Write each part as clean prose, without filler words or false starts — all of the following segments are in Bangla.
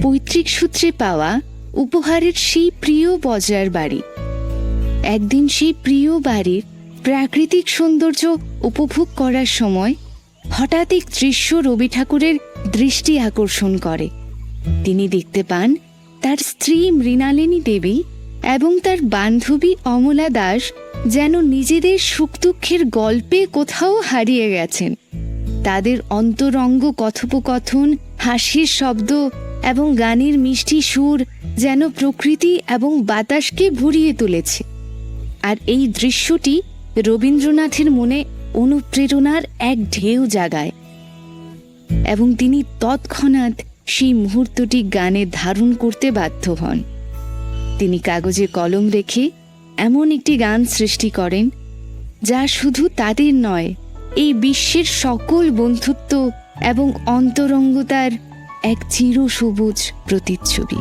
পৈতৃক সূত্রে পাওয়া উপহারের সেই প্রিয় বজরার বাড়ি। একদিন সেই প্রিয় বাড়ির প্রাকৃতিক সৌন্দর্য উপভোগ করার সময় হঠাৎ এক দৃশ্য রবি ঠাকুরের দৃষ্টি আকর্ষণ করে। তিনি দেখতে পান তার স্ত্রী মৃণালিনী দেবী এবং তার বান্ধবী অমলা দাস যেন নিজেদের সুখ দুঃখের গল্পে কোথাও হারিয়ে গেছেন। তাদের অন্তরঙ্গ কথোপকথন, হাসির শব্দ এবং গানের মিষ্টি সুর যেন প্রকৃতি এবং বাতাসকে ভরিয়ে তুলেছে। আর এই দৃশ্যটি রবীন্দ্রনাথের মনে অনুপ্রেরণার এক ঢেউ জাগায় এবং তিনি তৎক্ষণাৎ সেই মুহূর্তটি গানে ধারণ করতে বাধ্য হন। তিনি কাগজে কলম রেখে এমন একটি গান সৃষ্টি করেন যা শুধু তাদের নয়, এই বিশ্বের সকল বন্ধুত্ব এবং অন্তরঙ্গতার এক চিরসবুজ প্রতিচ্ছবি।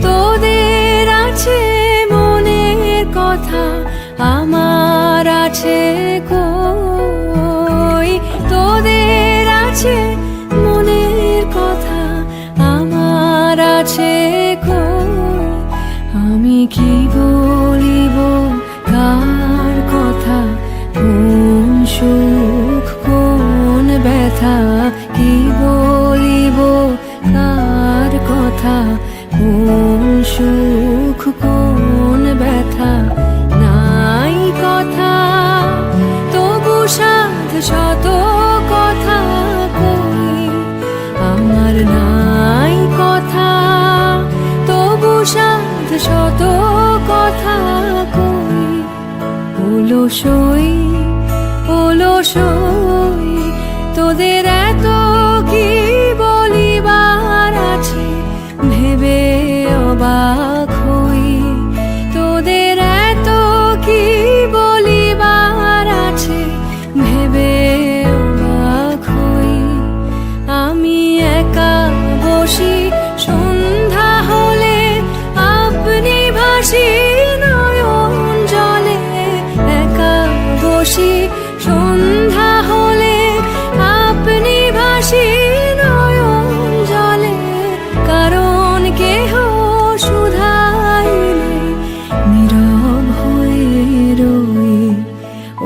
তোদের আছে মনের কথা, আমার আছে কই। তোদের আছে মনের কথা, আমার আছে কই। আমি কি বলিব কার কথা, কোন সুখ কোন ব্যথা। কি বলিব কার কথা, কোন সুখ কোন ব্যথা। নাই কথা তবু সাধ শত কথা কই। আমার নাই কথা তবু সাধ শত কথা কই। অলসই তোদের এত কি বলিবার আছে, ভেবে অবাক হই। তোদের এত কি বলিবার আছে, ভেবে অবাক হই। আমি একা বসি সন্ধ্যা হলে, আপনি ভাসি নয়ন জলে। একা বসি সন্ধ্যা হলে, আপনি ভাসি নয়ন জলে। কারণ কেহ শুধাইলে নীরব হয়ে রই।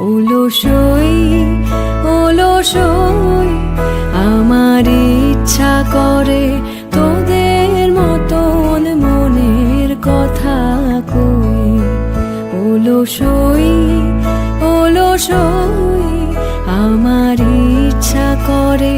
অলসই আমার ইচ্ছা করে তোদের মতন মনের কথা কই। অলসই আমার ইচ্ছা করে